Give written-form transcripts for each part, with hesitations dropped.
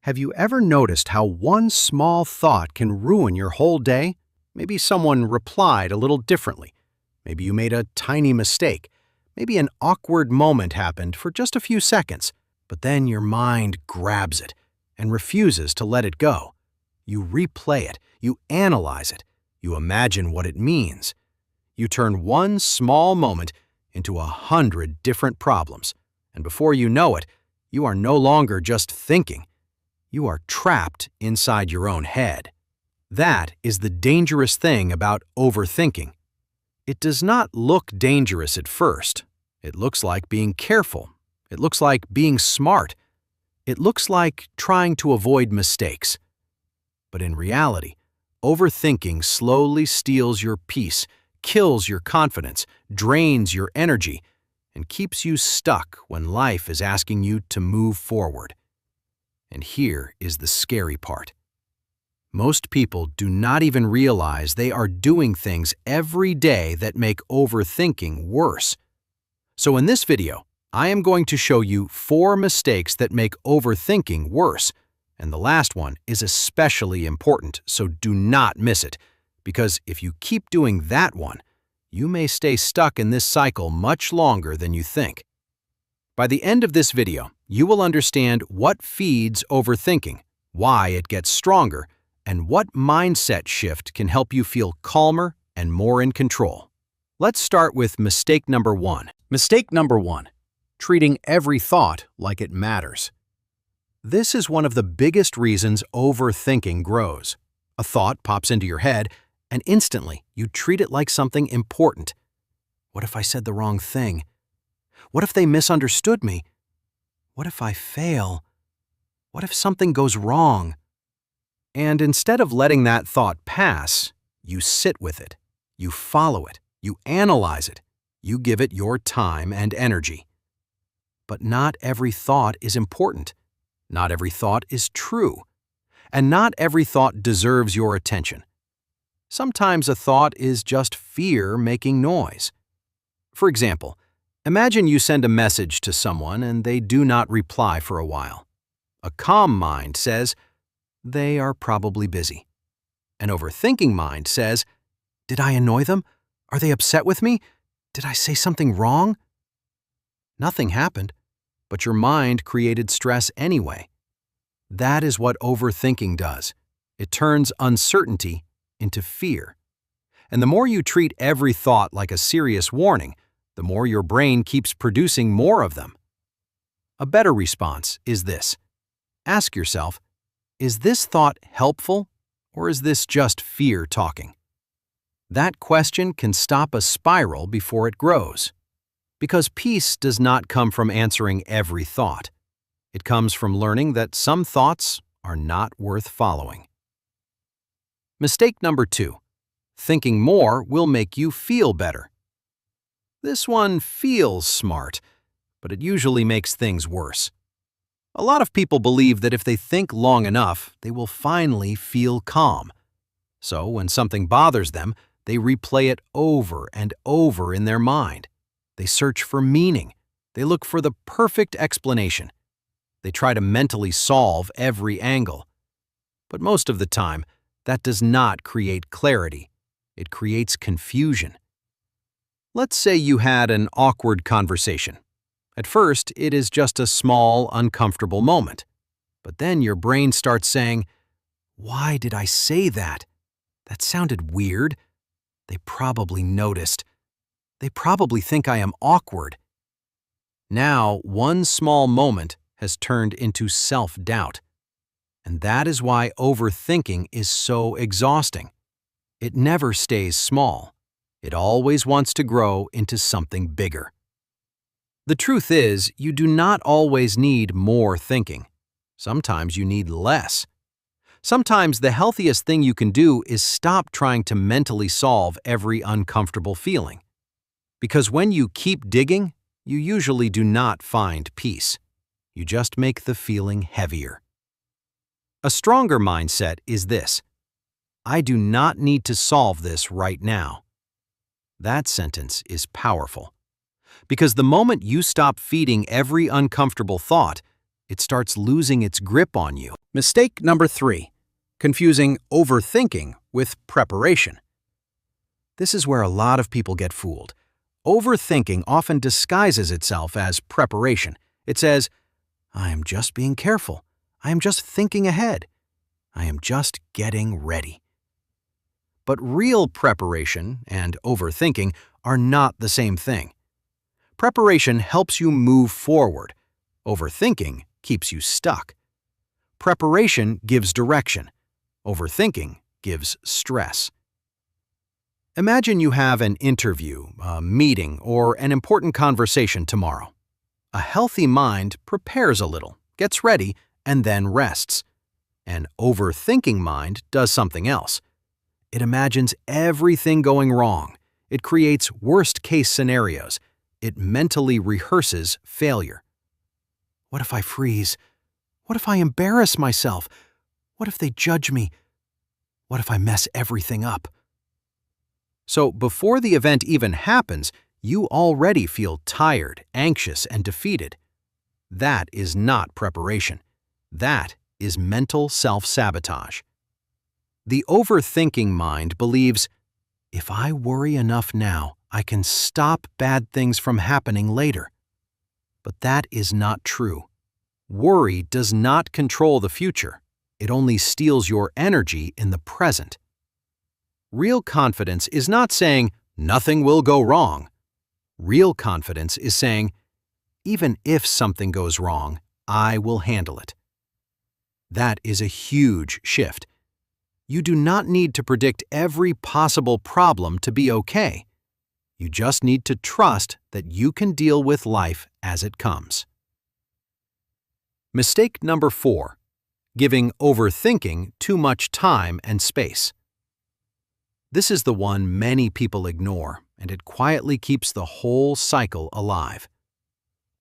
Have you ever noticed how one small thought can ruin your whole day? Maybe someone replied a little differently. Maybe you made a tiny mistake. Maybe an awkward moment happened for just a few seconds, but then your mind grabs it and refuses to let it go. You replay it, you analyze it, you imagine what it means. You turn one small moment into 100 different problems, and before you know it, you are no longer just thinking. You are trapped inside your own head. That is the dangerous thing about overthinking. It does not look dangerous at first. It looks like being careful. It looks like being smart. It looks like trying to avoid mistakes. But in reality, overthinking slowly steals your peace, kills your confidence, drains your energy, and keeps you stuck when life is asking you to move forward. And here is the scary part. Most people do not even realize they are doing things every day that make overthinking worse. So in this video, I am going to show you 4 mistakes that make overthinking worse. And the last one is especially important, so do not miss it. Because if you keep doing that one, you may stay stuck in this cycle much longer than you think. By the end of this video, you will understand what feeds overthinking, why it gets stronger, and what mindset shift can help you feel calmer and more in control. Let's start with mistake number 1. Mistake number 1. Treating every thought like it matters. This is one of the biggest reasons overthinking grows. A thought pops into your head, and instantly you treat it like something important. What if I said the wrong thing? What if they misunderstood me? What if I fail? What if something goes wrong? And instead of letting that thought pass, you sit with it, you follow it, you analyze it, you give it your time and energy. But not every thought is important. Not every thought is true. And not every thought deserves your attention. Sometimes a thought is just fear making noise. For example, imagine you send a message to someone and they do not reply for a while. A calm mind says, they are probably busy. An overthinking mind says, did I annoy them? Are they upset with me? Did I say something wrong? Nothing happened, but your mind created stress anyway. That is what overthinking does. It turns uncertainty into fear. And the more you treat every thought like a serious warning, the more your brain keeps producing more of them. A better response is this. Ask yourself, is this thought helpful, or is this just fear talking? That question can stop a spiral before it grows. Because peace does not come from answering every thought. It comes from learning that some thoughts are not worth following. Mistake number 2. Thinking more will make you feel better. This one feels smart, but it usually makes things worse. A lot of people believe that if they think long enough, they will finally feel calm. So when something bothers them, they replay it over and over in their mind. They search for meaning. They look for the perfect explanation. They try to mentally solve every angle. But most of the time, that does not create clarity. It creates confusion. Let's say you had an awkward conversation. At first, it is just a small, uncomfortable moment. But then your brain starts saying, why did I say that? That sounded weird. They probably noticed. They probably think I am awkward. Now, one small moment has turned into self-doubt. And that is why overthinking is so exhausting. It never stays small. It always wants to grow into something bigger. The truth is, you do not always need more thinking. Sometimes you need less. Sometimes the healthiest thing you can do is stop trying to mentally solve every uncomfortable feeling. Because when you keep digging, you usually do not find peace. You just make the feeling heavier. A stronger mindset is this: I do not need to solve this right now. That sentence is powerful. Because the moment you stop feeding every uncomfortable thought, It starts losing its grip on you. Mistake number 3. Confusing overthinking with preparation. This is where a lot of people get fooled. Overthinking often disguises itself as preparation. It says, I am just being careful. I am just thinking ahead. I am just getting ready. But real preparation and overthinking are not the same thing. Preparation helps you move forward. Overthinking keeps you stuck. Preparation gives direction. Overthinking gives stress. Imagine you have an interview, a meeting, or an important conversation tomorrow. A healthy mind prepares a little, gets ready, and then rests. An overthinking mind does something else. It imagines everything going wrong. It creates worst-case scenarios. It mentally rehearses failure. What if I freeze? What if I embarrass myself? What if they judge me? What if I mess everything up? So before the event even happens, you already feel tired, anxious, and defeated. That is not preparation. That is mental self-sabotage. The overthinking mind believes, if I worry enough now, I can stop bad things from happening later. But that is not true. Worry does not control the future. It only steals your energy in the present. Real confidence is not saying, nothing will go wrong. Real confidence is saying, even if something goes wrong, I will handle it. That is a huge shift. You do not need to predict every possible problem to be okay. You just need to trust that you can deal with life as it comes. Mistake number 4. Giving overthinking too much time and space. This is the one many people ignore, and it quietly keeps the whole cycle alive.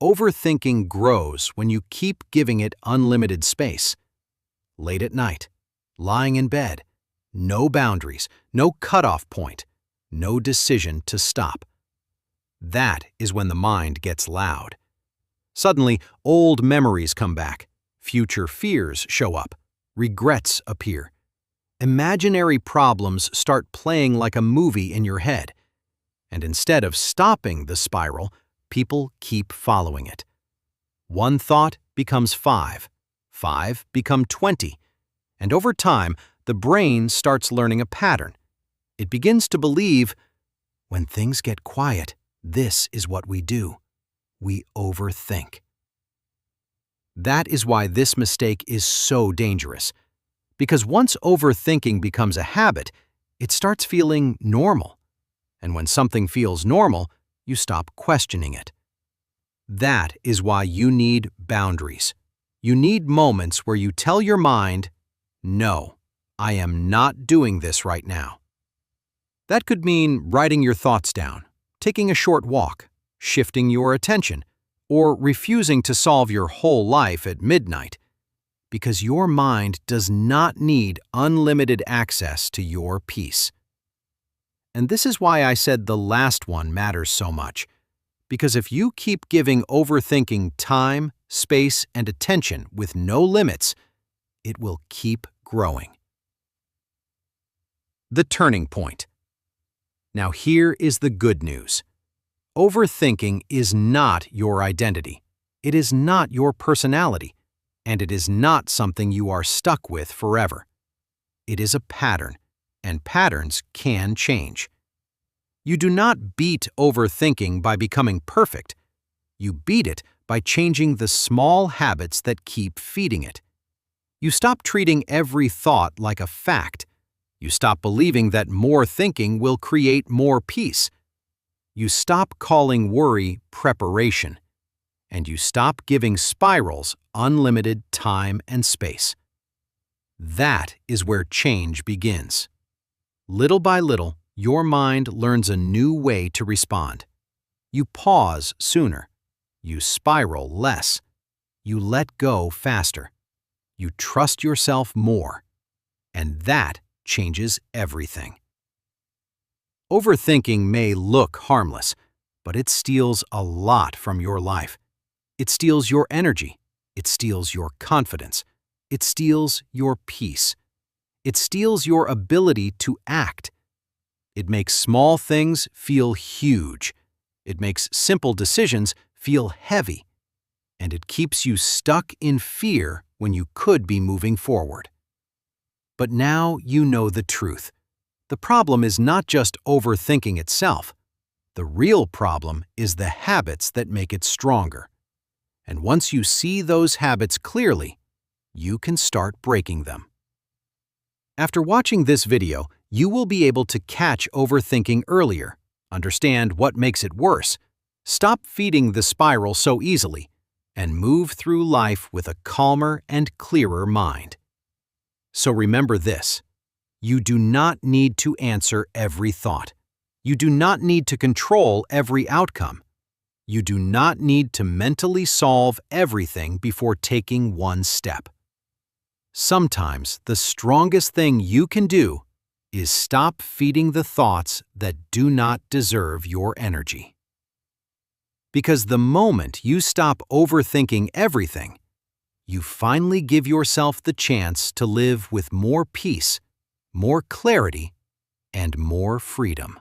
Overthinking grows when you keep giving it unlimited space. Late at night, lying in bed, no boundaries, no cutoff point, no decision to stop. That is when the mind gets loud. Suddenly, old memories come back, future fears show up, regrets appear. Imaginary problems start playing like a movie in your head. And instead of stopping the spiral, people keep following it. One thought becomes 5, 5 become 20, and over time, the brain starts learning a pattern. It begins to believe, when things get quiet, this is what we do. We overthink. That is why this mistake is so dangerous. Because once overthinking becomes a habit, it starts feeling normal. And when something feels normal, you stop questioning it. That is why you need boundaries. You need moments where you tell your mind, no, I am not doing this right now. That could mean writing your thoughts down, taking a short walk, shifting your attention, or refusing to solve your whole life at midnight, because your mind does not need unlimited access to your peace. And this is why I said the last one matters so much, because if you keep giving overthinking time, space, and attention with no limits, it will keep growing. The turning point. Now here is the good news. Overthinking is not your identity. It is not your personality, and it is not something you are stuck with forever. It is a pattern, and patterns can change. You do not beat overthinking by becoming perfect. You beat it by changing the small habits that keep feeding it. You stop treating every thought like a fact. You stop believing that more thinking will create more peace. You stop calling worry preparation. And you stop giving spirals unlimited time and space. That is where change begins. Little by little, your mind learns a new way to respond. You pause sooner. You spiral less. You let go faster. You trust yourself more. And that changes everything. Overthinking may look harmless, but it steals a lot from your life. It steals your energy. It steals your confidence. It steals your peace. It steals your ability to act. It makes small things feel huge. It makes simple decisions feel heavy. And it keeps you stuck in fear when you could be moving forward. But now you know the truth. The problem is not just overthinking itself. The real problem is the habits that make it stronger. And once you see those habits clearly, you can start breaking them. After watching this video, you will be able to catch overthinking earlier, understand what makes it worse, stop feeding the spiral so easily, and move through life with a calmer and clearer mind. So remember this: you do not need to answer every thought. You do not need to control every outcome. You do not need to mentally solve everything before taking one step. Sometimes the strongest thing you can do is stop feeding the thoughts that do not deserve your energy. Because the moment you stop overthinking everything, you finally give yourself the chance to live with more peace, more clarity, and more freedom.